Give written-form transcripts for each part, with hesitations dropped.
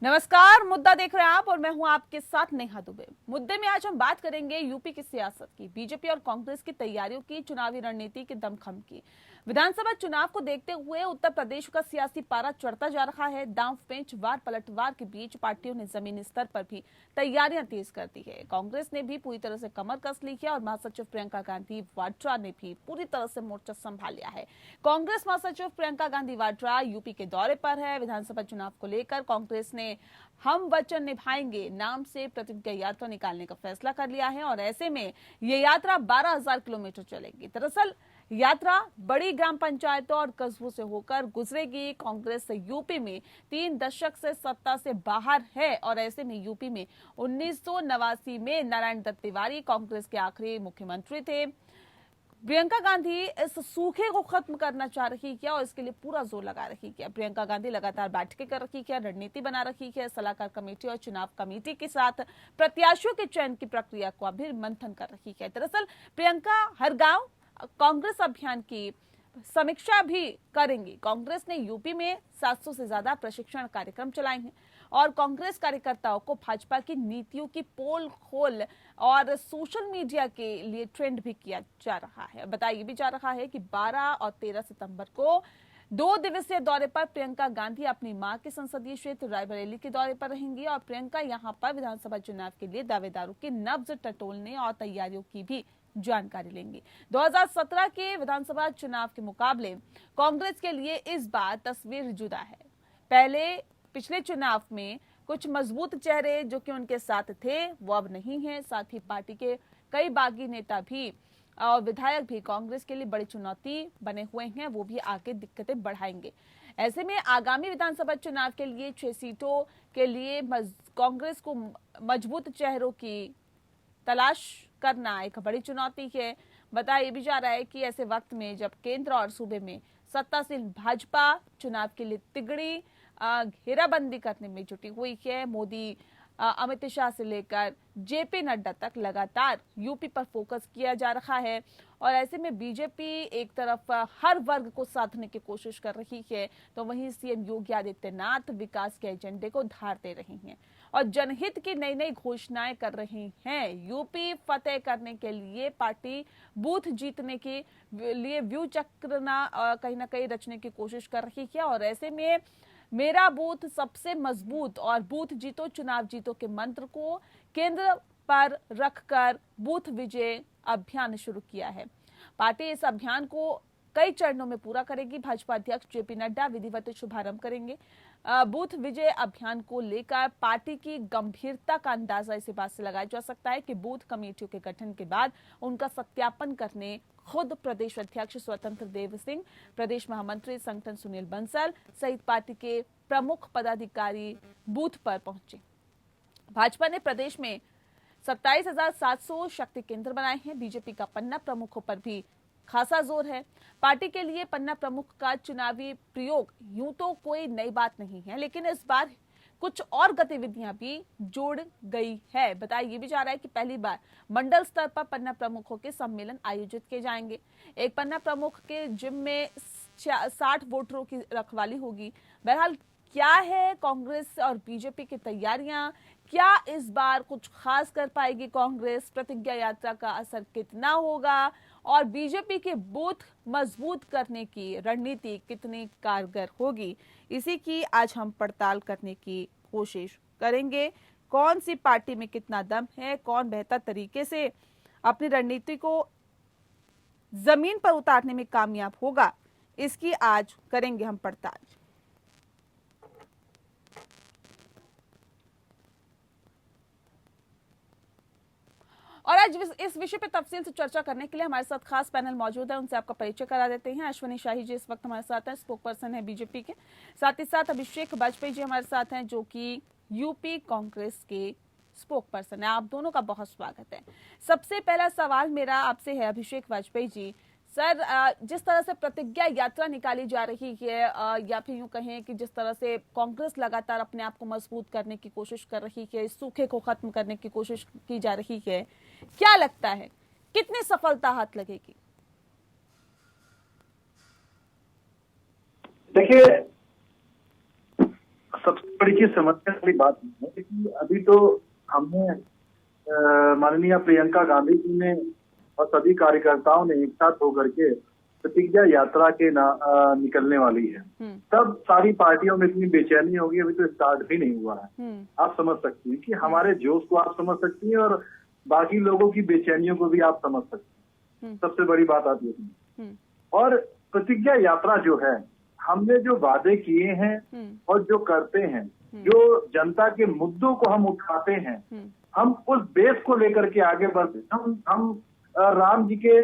नमस्कार, मुद्दा देख रहे हैं आप और मैं हूं आपके साथ नेहा दुबे। मुद्दे में आज हम बात करेंगे यूपी की सियासत की, बीजेपी और कांग्रेस की तैयारियों की, चुनावी रणनीति के दमखम की। विधानसभा चुनाव को देखते हुए उत्तर प्रदेश का सियासी पारा चढ़ता जा रहा है। दांव पेंच वार पलटवार के बीच पार्टियों ने जमीनी स्तर पर भी तैयारियां तेज कर दी है। कांग्रेस ने भी पूरी तरह से कमर कस ली है और महासचिव प्रियंका गांधी वाड्रा ने भी पूरी तरह से मोर्चा संभाल लिया है। कांग्रेस महासचिव प्रियंका गांधी वाड्रा यूपी के दौरे पर है। विधानसभा चुनाव को लेकर कांग्रेस ने हम वचन निभाएंगे नाम से प्रतिज्ञा यात्रा निकालने का फैसला कर लिया है और ऐसे में ये यात्रा 12,000 किलोमीटर चलेगी। दरअसल यात्रा बड़ी ग्राम पंचायतों और कस्बों से होकर गुजरेगी। कांग्रेस यूपी में 3 दशक से सत्ता से बाहर है और ऐसे में यूपी में 1989 में नारायण दत्त तिवारी कांग्रेस के आखिरी मुख्यमंत्री थे। प्रियंका गांधी इस सूखे को खत्म करना चाह रही है और इसके लिए पूरा जोर लगा रही है। प्रियंका गांधी लगातार बैठकें कर रही है, रणनीति बना रही है, सलाहकार कमेटी और चुनाव कमेटी के साथ प्रत्याशियों के चयन की प्रक्रिया को अभी मंथन कर रही है। दरअसल प्रियंका हर गांव कांग्रेस अभियान की समीक्षा भी करेंगी। कांग्रेस ने यूपी में 700 से ज्यादा प्रशिक्षण कार्यक्रम चलाए हैं और कांग्रेस कार्यकर्ताओं को भाजपा की नीतियों की पोल खोल और सोशल मीडिया के लिए ट्रेंड भी किया जा रहा है। बताया भी जा रहा है कि 12 और 13 सितंबर को 2 दिवसीय दौरे पर प्रियंका गांधी अपनी मां के संसदीय क्षेत्र रायबरेली के दौरे पर रहेंगी और प्रियंका यहां पर विधानसभा चुनाव के लिए दावेदारों की नब्ज टटोलने और तैयारियों की भी जानकारी लेंगे। 2017 के विधानसभा चुनाव के मुकाबले कांग्रेस के लिए इस बार तस्वीर जुदा है। पिछले चुनाव में कुछ मजबूत चेहरे जो कि उनके साथ थे वो अब नहीं हैं। साथ ही पार्टी के कई बागी नेता भी और विधायक भी कांग्रेस के लिए बड़ी चुनौती बने हुए हैं, वो भी आगे दिक्कतें बढ़ाएंगे। ऐसे में आगामी विधानसभा चुनाव के लिए 6 सीटों के लिए कांग्रेस को मजबूत चेहरों की तलाश करना एक बड़ी चुनौती है। बताया भी जा रहा है कि ऐसे वक्त में जब केंद्र और सूबे में सत्तासीन भाजपा चुनाव के लिए तिगड़ी घेराबंदी करने में जुटी हुई है। मोदी अमित शाह से लेकर जेपी नड्डा तक लगातार यूपी पर फोकस किया जा रहा है और ऐसे में बीजेपी एक तरफ हर वर्ग को साधने की कोशिश कर रही है तो वहीं सीएम योगी आदित्यनाथ विकास के एजेंडे को धार दे रही हैं और जनहित की नई नई घोषणाएं कर रही हैं। यूपी फतेह करने के लिए पार्टी बूथ जीतने के लिए व्यू चक्र कहीं ना कहीं रचने की कोशिश कर रही है और ऐसे में मेरा बूथ सबसे मजबूत और बूथ जीतो चुनाव जीतो के मंत्र को केंद्र पर रखकर बूथ विजय अभियान शुरू किया है। पार्टी इस अभियान को कई चरणों में पूरा करेगी। भाजपा अध्यक्ष जेपी नड्डा विधिवत शुभारंभ करेंगे। बूथ विजय अभियान को लेकर पार्टी की गंभीरता का अंदाजा इसी बात से लगाया जा सकता है कि बूथ कमेटियों के गठन के बाद उनका सत्यापन करने खुद प्रदेश अध्यक्ष स्वतंत्र देव सिंह, प्रदेश महामंत्री संगठन सुनील बंसल सहित पार्टी के प्रमुख पदाधिकारी बूथ पर पहुंचे। भाजपा ने प्रदेश में 27,700 शक्ति केंद्र बनाए हैं। बीजेपी का पन्ना प्रमुखों पर भी खासा जोर है। पार्टी के लिए पन्ना प्रमुख का चुनावी प्रयोग यूं तो कोई नई बात नहीं है, लेकिन इस बार कुछ और गतिविधियां भी जोड़ गई है। बताया ये भी जा रहा है कि पहली बार मंडल स्तर पर पन्ना प्रमुखों के सम्मेलन आयोजित किए जाएंगे। एक पन्ना प्रमुख के जिम में 60 वोटरों की रखवाली होगी। बहरहाल क्या है कांग्रेस और बीजेपी की तैयारियां, क्या इस बार कुछ खास कर पाएगी कांग्रेस, प्रतिज्ञा यात्रा का असर कितना होगा और बीजेपी के बूथ मजबूत करने की रणनीति कितनी कारगर होगी, इसी की आज हम पड़ताल करने की कोशिश करेंगे। कौन सी पार्टी में कितना दम है, कौन बेहतर तरीके से अपनी रणनीति को जमीन पर उतारने में कामयाब होगा, इसकी आज करेंगे हम पड़ताल। और आज इस विषय पे तफसील से चर्चा करने के लिए हमारे साथ खास पैनल मौजूद है, उनसे आपका परिचय करा देते हैं। अश्विनी शाही जी इस वक्त हमारे साथ हैं, स्पोक पर्सन है बीजेपी के। साथ ही साथ अभिषेक वाजपेयी जी हमारे साथ हैं जो कि यूपी कांग्रेस के स्पोक पर्सन है। आप दोनों का बहुत स्वागत है। सबसे पहला सवाल मेरा आपसे है अभिषेक वाजपेयी जी। सर, जिस तरह से प्रतिज्ञा यात्रा निकाली जा रही है या फिर यूं कहें कि जिस तरह से कांग्रेस लगातार अपने आप को मजबूत करने की कोशिश कर रही है, सूखे को खत्म करने की कोशिश की जा रही है, क्या लगता है कितनी सफलता हाथ लगेगी? देखिए, सबसे देखिए समस्या वाली बात नहीं है, लेकिन अभी तो हमने माननीय प्रियंका गांधी जी ने और सभी कार्यकर्ताओं ने एक साथ होकर के प्रतिज्ञा यात्रा के निकलने वाली है। तब सारी पार्टियों में इतनी बेचैनी होगी, अभी तो स्टार्ट भी नहीं हुआ है। आप समझ सकती हैं कि हमारे जोश को आप समझ सकती हैं और बाकी लोगों की बेचैनियों को भी आप समझ सकते हैं। सबसे बड़ी बात आती है। और प्रतिज्ञा यात्रा जो है, हमने जो वादे किए हैं और जो करते हैं, जो जनता के मुद्दों को हम उठाते हैं, हम उस बेस को लेकर के आगे बढ़ते। हम राम जी के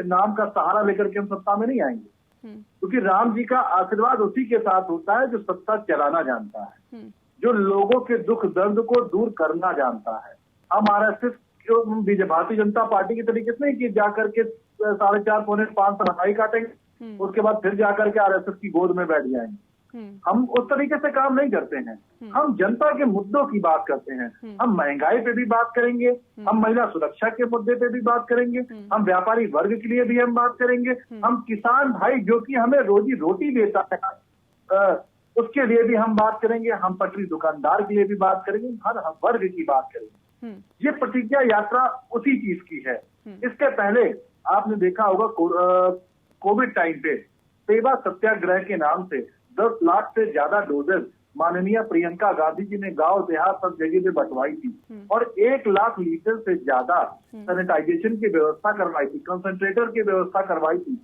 नाम का सहारा लेकर के हम सत्ता में नहीं आएंगे, क्योंकि राम जी का आशीर्वाद उसी के साथ होता है जो सत्ता चलाना जानता है, जो लोगों के दुख दर्द को दूर करना जानता है। हम आरएसएस भारतीय जनता पार्टी के तरीके से नहीं कि जाकर के 4.5 पौने 5 सफाई काटेंगे, उसके बाद फिर जाकर के आरएसएस की गोद में बैठ जाएंगे। हम उस तरीके से काम नहीं करते हैं। हम जनता के मुद्दों की बात करते हैं। हम महंगाई पे भी बात करेंगे, हम महिला सुरक्षा के मुद्दे पे भी बात करेंगे, हम व्यापारी वर्ग के लिए भी हम बात करेंगे, हम किसान भाई जो कि हमें रोजी रोटी देता है उसके लिए भी हम बात करेंगे, हम पटरी दुकानदार के लिए भी बात करेंगे, हर वर्ग की बात करेंगे। ये प्रतिज्ञा यात्रा उसी चीज की है। इसके पहले आपने देखा होगा कोविड टाइम पे सेवा सत्याग्रह के नाम से 10 लाख से ज्यादा डोजेज माननीय प्रियंका गांधी जी ने गांव देहात सब जगह पे बंटवाई थी और 1 लाख लीटर से ज्यादा सैनिटाइजेशन की व्यवस्था करवाई थी, कंसंट्रेटर की व्यवस्था करवाई थी।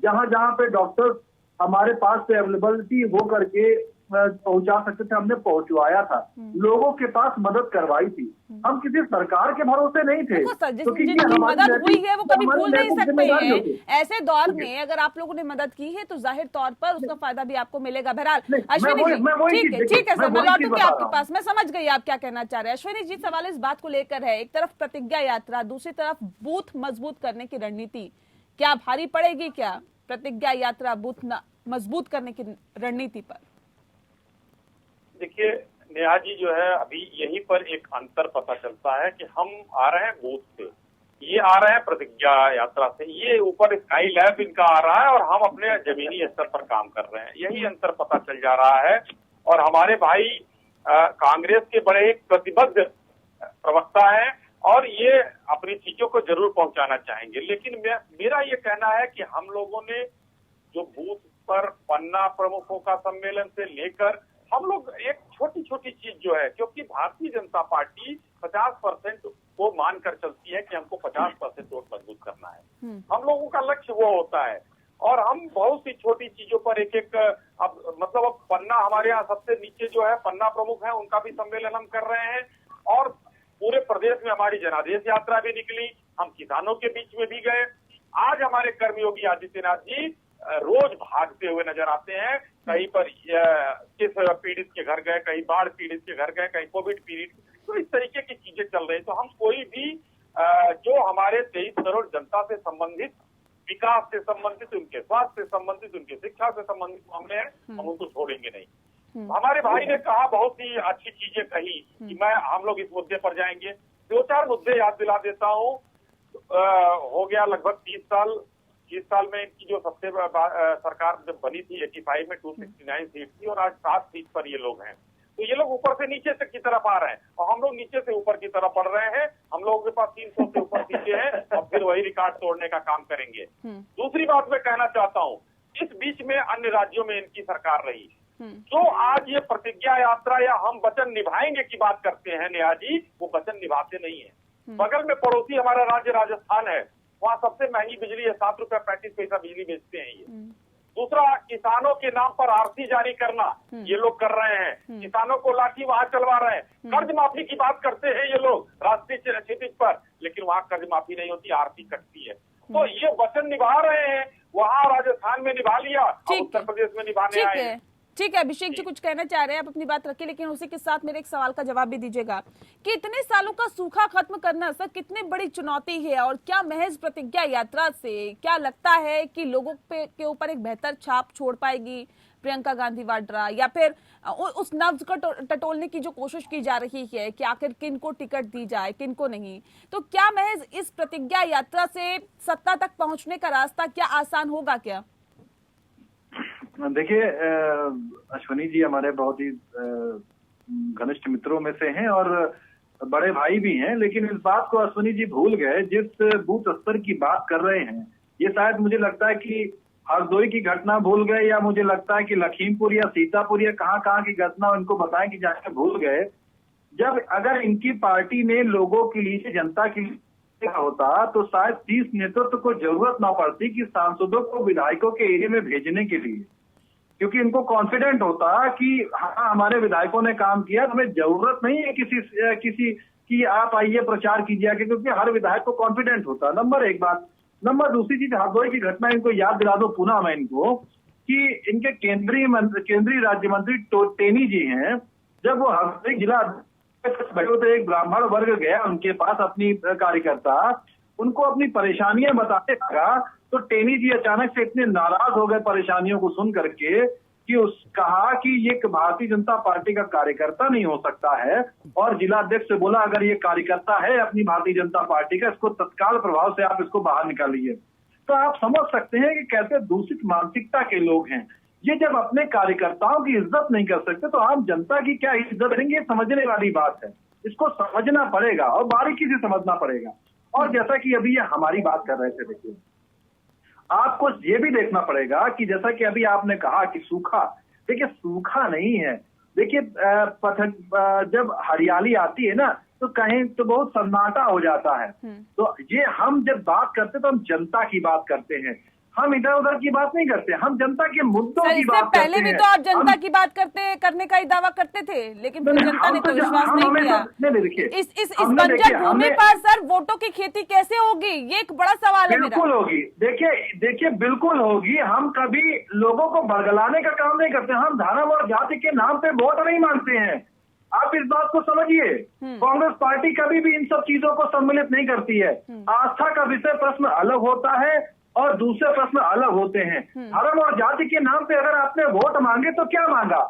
जहां जहां पे डॉक्टर्स हमारे पास से अवेलेबिलिटी हो करके पहुंचा सकते थे, हमने पहुंचवाया था, लोगों के पास मदद करवाई थी। हम किसी सरकार के भरोसे नहीं थे, क्योंकि जिनकी मदद हुई है वो कभी भूल नहीं सकते हैं। ऐसे दौर में अगर आप लोगों ने मदद की है तो जाहिर तौर पर उसका फायदा भी आपको मिलेगा। बहरहाल अश्विनी जी, ठीक है सर, मैं लौटूंगी आपके पास। मैं समझ गई आप क्या कहना चाह रहे हैं। अश्विनी जी, सवाल इस बात को लेकर है, एक तरफ प्रतिज्ञा यात्रा, दूसरी तरफ बूथ मजबूत करने की रणनीति, क्या भारी पड़ेगी क्या प्रतिज्ञा यात्रा बूथ मजबूत करने की रणनीति पर? देखिए नेहा जी, जो है अभी यहीं पर एक अंतर पता चलता है कि हम आ रहे हैं बूथ से, ये आ रहे हैं प्रतिज्ञा यात्रा से, ये ऊपर स्काई लैब इनका आ रहा है और हम अपने जमीनी स्तर पर काम कर रहे हैं। यही अंतर पता चल जा रहा है। और हमारे भाई कांग्रेस के बड़े एक प्रतिबद्ध प्रवक्ता हैं और ये अपनी चीजों को जरूर पहुंचाना चाहेंगे। लेकिन मेरा ये कहना है कि हम लोगों ने जो बूथ पर पन्ना प्रमुखों का सम्मेलन से लेकर हम लोग एक छोटी छोटी चीज जो है, क्योंकि भारतीय जनता पार्टी 50% को मानकर चलती है कि हमको 50% वोट मजबूत करना है। हम लोगों का लक्ष्य वो होता है और हम बहुत सी छोटी चीजों पर एक अब पन्ना हमारे यहाँ सबसे नीचे जो है पन्ना प्रमुख है, उनका भी सम्मेलन हम कर रहे हैं और पूरे प्रदेश में हमारी जनादेश यात्रा भी निकली, हम किसानों के बीच में भी गए। आज हमारे कर्मयोगी आदित्यनाथ जी रोज भागते हुए नजर आते हैं, कहीं पर किस पीड़ित के घर गए, कहीं बाढ़ पीड़ित के घर गए, कहीं कोविड पीड़ित, तो इस तरीके की चीजें चल रही। तो हम कोई भी जो हमारे 23 करोड़ जनता से संबंधित, विकास से संबंधित, उनके स्वास्थ्य से संबंधित, उनकी शिक्षा से संबंधित मामले हैं, हम उनको छोड़ेंगे नहीं। हमारे भाई ने कहा, बहुत ही अच्छी चीजें कही कि हम लोग इस मुद्दे पर जाएंगे। 2-4 मुद्दे याद दिला देता हूँ। हो गया लगभग 30 साल में इनकी जो सबसे सरकार जब बनी थी 85 में 269 सीट थी और आज 7 सीट पर ये लोग हैं। तो ये लोग ऊपर से नीचे तक की तरफ आ रहे हैं और हम लोग नीचे से ऊपर की तरफ बढ़ रहे हैं। हम लोगों के पास 300 से ऊपर सीटें हैं और फिर वही रिकॉर्ड तोड़ने का काम करेंगे। दूसरी बात मैं कहना चाहता हूँ, इस बीच में अन्य राज्यों में इनकी सरकार रही, जो आज ये प्रतिज्ञा यात्रा या हम वचन निभाएंगे की बात करते हैं नेहा जी, वो वचन निभाते नहीं है। बगल में पड़ोसी हमारा राज्य राजस्थान है, वहाँ सबसे महंगी बिजली है, 7 रुपए 35 पैसा बिजली बेचते हैं ये। दूसरा, किसानों के नाम पर आरसी जारी करना ये लोग कर रहे हैं, किसानों को लाठी वहां चलवा रहे हैं। कर्ज माफी की बात करते हैं ये लोग राष्ट्रीय क्षितिज पर, लेकिन वहां कर्ज माफी नहीं होती, आरसी कटती है। तो ये वचन निभा रहे हैं, वहां राजस्थान में निभा लिया, उत्तर प्रदेश में निभाने आए। ठीक है, अभिषेक जी कुछ कहना चाह रहे हैं, आप अपनी बात रखिए, लेकिन उसी के साथ मेरे एक सवाल का जवाब भी दीजिएगा कि इतने सालों का सूखा खत्म करना सर कितनी बड़ी चुनौती है और क्या महज प्रतिज्ञा यात्रा से क्या लगता है कि लोगों के ऊपर एक बेहतर छाप छोड़ पाएगी प्रियंका गांधी वाड्रा, या फिर उस नब्ज को टटोलने की जो कोशिश की जा रही है कि आखिर किन को टिकट दी जाए किन को नहीं, तो क्या महज इस प्रतिज्ञा यात्रा से सत्ता तक पहुंचने का रास्ता क्या आसान होगा क्या? देखिए, अश्विनी जी हमारे बहुत ही घनिष्ठ मित्रों में से हैं और बड़े भाई भी हैं, लेकिन इस बात को अश्विनी जी भूल गए जिस बूथ स्तर की बात कर रहे हैं। ये शायद मुझे लगता है कि हरदोई की घटना भूल गए, या मुझे लगता है कि लखीमपुर या सीतापुर या कहाँ की घटना इनको बताएं कि जाके भूल गए। जब अगर इनकी पार्टी ने लोगों के लिए, जनता के लिए होता तो शायद शीर्ष नेतृत्व को जरूरत ना पड़ती कि सांसदों को विधायकों के एरिया में भेजने के लिए, क्योंकि इनको कॉन्फिडेंट होता कि हाँ हमारे विधायकों ने काम किया, हमें जरूरत नहीं है किसी की आप आइए प्रचार कीजिए, क्योंकि हर विधायक को कॉन्फिडेंट होता। नंबर एक बात। नंबर दूसरी चीज, हरदोई की घटना इनको याद दिला दो पुनः मैं इनको कि इनके केंद्रीय राज्य मंत्री टेनी जी हैं, जब वो हरदोई जिला तो एक ब्राह्मण वर्ग गया उनके पास, अपनी कार्यकर्ता उनको अपनी परेशानियां बताने लगा, तो टेनी जी अचानक से इतने नाराज हो गए परेशानियों को सुन करके कि कहा कि ये भारतीय जनता पार्टी का कार्यकर्ता नहीं हो सकता है, और जिला अध्यक्ष से बोला अगर ये कार्यकर्ता है अपनी भारतीय जनता पार्टी का, इसको तत्काल प्रभाव से आप इसको बाहर निकालिए। तो आप समझ सकते हैं कि कैसे दूषित मानसिकता के लोग हैं ये। जब अपने कार्यकर्ताओं की इज्जत नहीं कर सकते तो आम जनता की क्या इज्जत करेंगे, समझने वाली बात है। इसको समझना पड़ेगा और बारीकी से समझना पड़ेगा। और जैसा कि अभी ये हमारी बात कर रहे थे, देखिए आपको ये भी देखना पड़ेगा कि जैसा कि अभी आपने कहा कि सूखा, देखिए सूखा नहीं है। देखिए जब हरियाली आती है ना तो कहीं तो बहुत सन्नाटा हो जाता है। तो ये हम जब बात करते तो हम जनता की बात करते हैं, हम इधर उधर की बात नहीं करते, हम जनता के मुद्दों की बात करते हैं। पहले भी तो आप जनता की बात करने का ही दावा करते थे, लेकिन फिर जनता ने तो विश्वास नहीं किया। इस बंजर भूमि पर सर वोटों की खेती कैसे होगी, ये एक बड़ा सवाल है। बिल्कुल होगी, देखिए बिल्कुल होगी। हम कभी लोगों को बरगलाने का काम नहीं करते, हम धर्म और जाति के नाम पे वोट नहीं मांगते हैं। आप इस बात को समझिए, कांग्रेस पार्टी कभी भी इन सब चीजों को सम्मिलित नहीं करती है। आस्था का विषय प्रश्न अलग होता है और दूसरे प्रश्न अलग होते हैं। धर्म और जाति के नाम पे अगर आपने वोट मांगे तो क्या मांगा?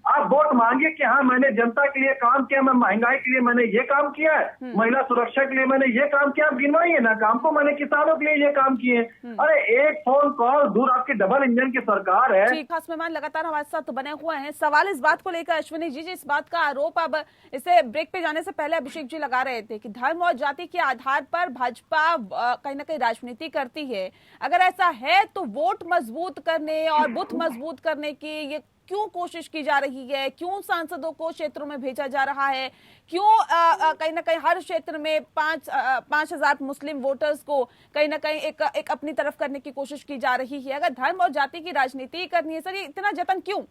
आप वोट मांगे कि हाँ मैंने जनता के लिए काम किया, मैं महंगाई के लिए मैंने ये काम किया है, महिला सुरक्षा के लिए मैंने ये काम किया। आप गिनवाइए ना काम को, मैंने किसानों के लिए ये काम किए। अरे एक फोन कॉल दूर आपकी डबल इंजन की सरकार है। खास मेहमान लगातार हमारे साथ बने हुए हैं। सवाल इस बात को लेकर अश्विनी जी, इस बात का आरोप अब इसे ब्रेक पे जाने से पहले अभिषेक जी लगा रहे थे कि धर्म और जाति के आधार पर भाजपा कहीं ना कहीं राजनीति करती है। अगर ऐसा है तो वोट मजबूत करने और बूथ मजबूत करने की ये क्यों कोशिश की जा रही है? क्यों सांसदों को क्षेत्रों में भेजा जा रहा है? क्यों कहीं ना कहीं हर क्षेत्र में 5,000 मुस्लिम वोटर्स को कहीं ना कहीं एक अपनी तरफ करने की कोशिश की जा रही है? अगर धर्म और जाति की राजनीति करनी है सर, ये इतना जतन क्यों?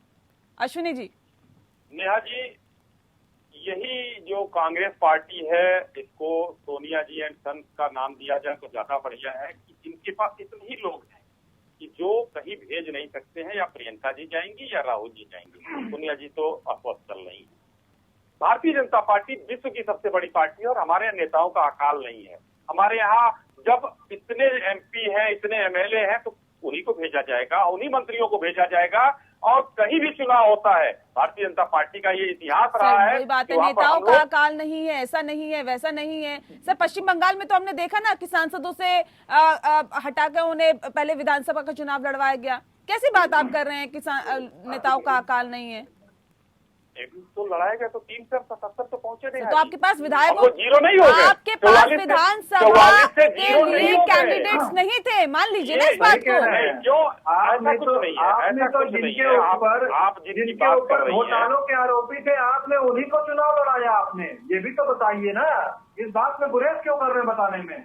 अश्विनी जी। नेहा जी, यही जो कांग्रेस पार्टी है, इसको सोनिया जी एंड सन्स का नाम दिया जाए तो ज्यादा बढ़िया है कि जिनके पास इतने ही लोग हैं कि जो कहीं भेज नहीं सकते हैं। या प्रियंका जी जाएंगी या राहुल जी जाएंगी, सोनिया जी तो अस्वस्थ चल रही है। भारतीय जनता पार्टी विश्व की सबसे बड़ी पार्टी है और हमारे नेताओं का अकाल नहीं है। हमारे यहाँ जब इतने MP हैं, इतने MLA हैं, तो उन्हीं को भेजा जाएगा, उन्हीं मंत्रियों को भेजा जाएगा। और कहीं भी चुनाव होता है, भारतीय जनता पार्टी का ये इतिहास रहा है। वही बात है, नेताओं का अकाल नहीं है, ऐसा नहीं है, वैसा नहीं है। सर पश्चिम बंगाल में तो हमने देखा ना कि सांसदों से हटाकर उन्हें पहले विधानसभा का चुनाव लड़वाया गया। कैसी बात आप कर रहे हैं कि नेताओं का अकाल नहीं है? तो लड़ाया गया तो 377 तो पहुंचे नहीं। तो आपके पास विधायक जीरो नहीं हो गए, आपके पास विधानसभा के लिए कैंडिडेट्स नहीं थे, मान लीजिए ना इस बात को। क्यों? ऐसा कुछ नहीं है, ऐसा कुछ नहीं है। आप जिनके ऊपर घोटालों के आरोपी थे, आपने उन्हीं को चुनाव लड़ाया। आपने ये भी तो बताइए ना, इस बात में गुरेज क्यों कर रहे हैं बताने में?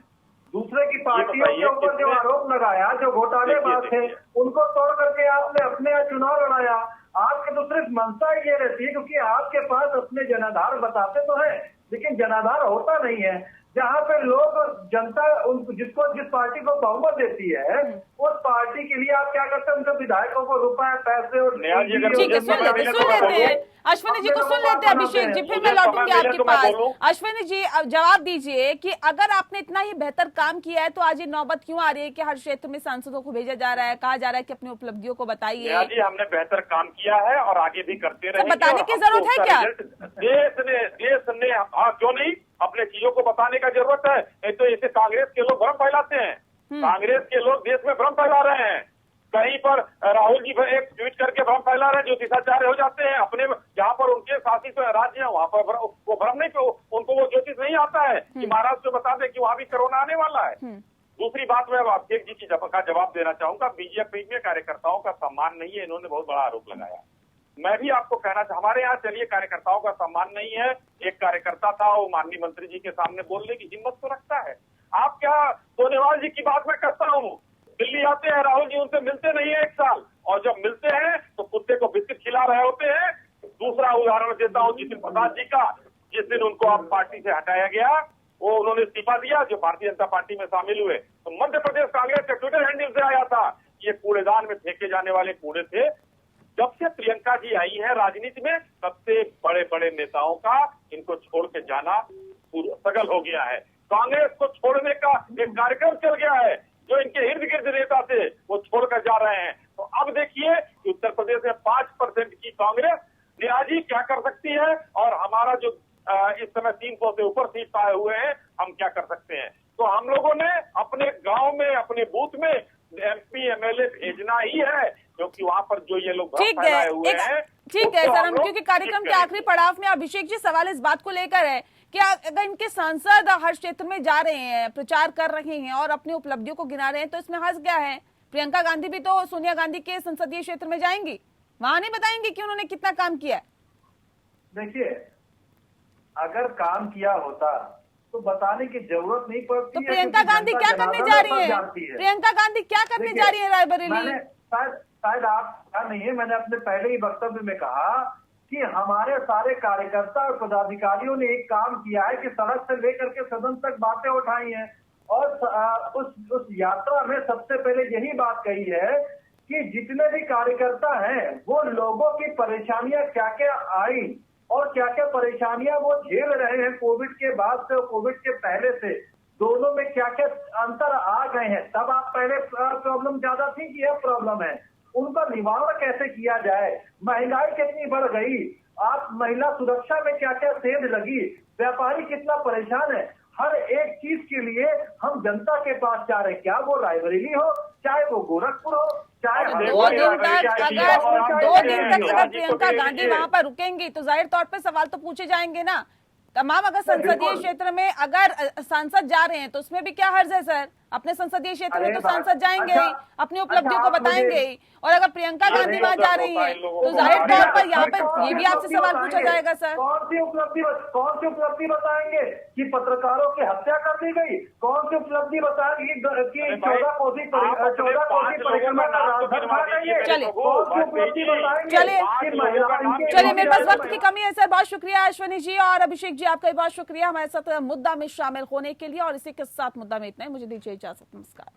दूसरे की पार्टियों के ऊपर जो आरोप लगाया, जो घोटालेबाज थे, उनको तोड़ करके आपने अपने यहाँ चुनाव लड़ाया। आपके तो सिर्फ मंशा ये रहती है क्योंकि आपके पास अपने जनाधार बताते तो है, लेकिन जनाधार होता नहीं है। जहाँ पे लोग जनता जिस पार्टी को बहुमत देती है, उस पार्टी के लिए आप क्या करते हैं? उनके विधायकों को रुपए पैसे और ठीक है, सुन लेते हैं अश्विनी जी को, सुन लेते हैं अभिषेक जी, फिर मैं लौटूंगी आपके पास। अश्विनी जी अब जवाब दीजिए कि अगर आपने इतना ही बेहतर काम किया है तो आज ये नौबत क्यों आ रही है कि हर क्षेत्र में सांसदों को भेजा जा रहा है, कहा जा रहा है कि अपनी उपलब्धियों को बताइए? जी हमने बेहतर काम किया है और आगे भी करते रहेंगे। बताने की जरूरत है क्या? देश ने क्यों नहीं, अपने चीजों को बताने का जरूरत है। नहीं तो ऐसे कांग्रेस के लोग भ्रम फैलाते हैं, कांग्रेस के लोग देश में भ्रम फैला रहे हैं। कहीं पर राहुल जी एक ट्वीट करके भ्रम फैला रहे, ज्योतिषाचार्य हो जाते हैं अपने, जहाँ पर उनके शासित राज्य है वहाँ पर वो भ्रम नहीं, उनको वो ज्योतिष नहीं आता है कि महाराष्ट्र को बता दे कि वहाँ भी कोरोना आने वाला है। दूसरी बात मैं अभिषेक जी की का जवाब देना चाहूंगा, बीजेपी में कार्यकर्ताओं का सम्मान नहीं है, इन्होंने बहुत बड़ा आरोप लगाया। मैं भी आपको कहना चाहूँ, हमारे यहाँ चलिए कार्यकर्ताओं का सम्मान नहीं है, एक कार्यकर्ता था वो माननीय मंत्री जी के सामने बोलने की हिम्मत तो रखता है। आप क्या सोनेवाल जी की बात मैं करता हूँ, दिल्ली आते हैं राहुल जी, उनसे मिलते नहीं है 1 साल, और जब मिलते हैं तो कुत्ते को बिस्किट खिला रहे होते हैं। दूसरा उदाहरण देता हूँ जितिन प्रसाद जी का, जिस दिन उनको आप पार्टी से हटाया गया, वो उन्होंने इस्तीफा दिया, जो भारतीय जनता पार्टी में शामिल हुए, तो मध्य प्रदेश कांग्रेस के ट्विटर हैंडल से आया था, ये कूड़ेदान में फेंके जाने वाले कूड़े थे। जब से प्रियंका जी आई है राजनीति में, सबसे बड़े बड़े नेताओं का इनको छोड़ के जाना सगल हो गया है। कांग्रेस को छोड़ने का एक कार्यक्रम चल गया है, जो इनके इर्द गिर्द नेता थे वो छोड़कर जा रहे हैं। तो अब देखिए कि उत्तर प्रदेश में 5% की कांग्रेस रियाजी क्या कर सकती है, और हमारा जो इस समय 300 से ऊपर सीट पाए हुए हैं, हम क्या कर सकते हैं। तो हम लोगों ने अपने गांव में, अपने बूथ में MP MLA भेजना ही है, क्योंकि वहां पर जो ये लोग फैलाए हुए हैं। ठीक है सर, हम क्योंकि कार्यक्रम के आखिरी पड़ाव में, अभिषेक जी सवाल इस बात को लेकर है कि अगर इनके सांसद हर क्षेत्र में जा रहे हैं, प्रचार कर रहे हैं और अपनी उपलब्धियों को गिना रहे हैं, तो इसमें हर्ष क्या है। प्रियंका गांधी भी तो सोनिया गांधी के संसदीय क्षेत्र में जाएंगी, वहां नहीं बताएंगे कि उन्होंने कितना काम किया है। देखिए, अगर काम किया होता तो बताने की जरूरत नहीं पड़ती। तो प्रियंका गांधी क्या करने जा रही है, प्रियंका गांधी क्या करने जा रही है रायबरेली। शायद आप नहीं है, मैंने अपने पहले ही वक्तव्य में कहा कि हमारे सारे कार्यकर्ता और पदाधिकारियों ने एक काम किया है कि सड़क से लेकर के सदन तक बातें उठाई हैं, और उस यात्रा में सबसे पहले यही बात कही है कि जितने भी कार्यकर्ता हैं वो लोगों की परेशानियां क्या क्या आई और क्या क्या परेशानियां वो झेल रहे हैं कोविड के बाद से और कोविड के पहले से, दोनों में क्या क्या अंतर आ गए हैं। तब आप पहले प्रॉब्लम ज्यादा थी कि यह प्रॉब्लम है, उनका निवारण कैसे किया जाए, महंगाई कितनी बढ़ गई, आप महिला सुरक्षा में क्या क्या सेंध लगी, व्यापारी कितना परेशान है, हर एक चीज के लिए हम जनता के पास जा रहे हैं, क्या वो रायबरेली हो, चाहे वो गोरखपुर हो, चाहे 2 दिन तक अगर प्रियंका गांधी वहां पर रुकेंगी तो जाहिर तौर पे सवाल तो पूछे जाएंगे ना। तमाम अगर संसदीय क्षेत्र में अगर सांसद जा रहे हैं तो उसमें भी क्या हर्ज है सर, अपने संसदीय क्षेत्र में तो सांसद जाएंगे ही, अपनी उपलब्धियों को बताएंगे ही, और अगर प्रियंका गांधी वहां जा रही है तो जाहिर तौर पर यहाँ पे ये भी आपसे सवाल पूछा जाएगा सर। कौन सी उपलब्धि बताएंगे कि पत्रकारों की हत्या कर दी गई, कौन सी उपलब्धि बताएंगे कि 14 कोसी परिक्रमा का राजधानी बना देंगे, कौन सी उपलब्धि बताएंगे। चलिए मेरे पास वक्त की कमी है सर, बहुत शुक्रिया अश्विनी जी और अभिषेक जी, आपका बहुत शुक्रिया हमारे साथ मुद्दा में शामिल होने के लिए, और इसी के साथ मुद्दा में इतना ही, मुझे दीजिए इजाजत, नमस्कार।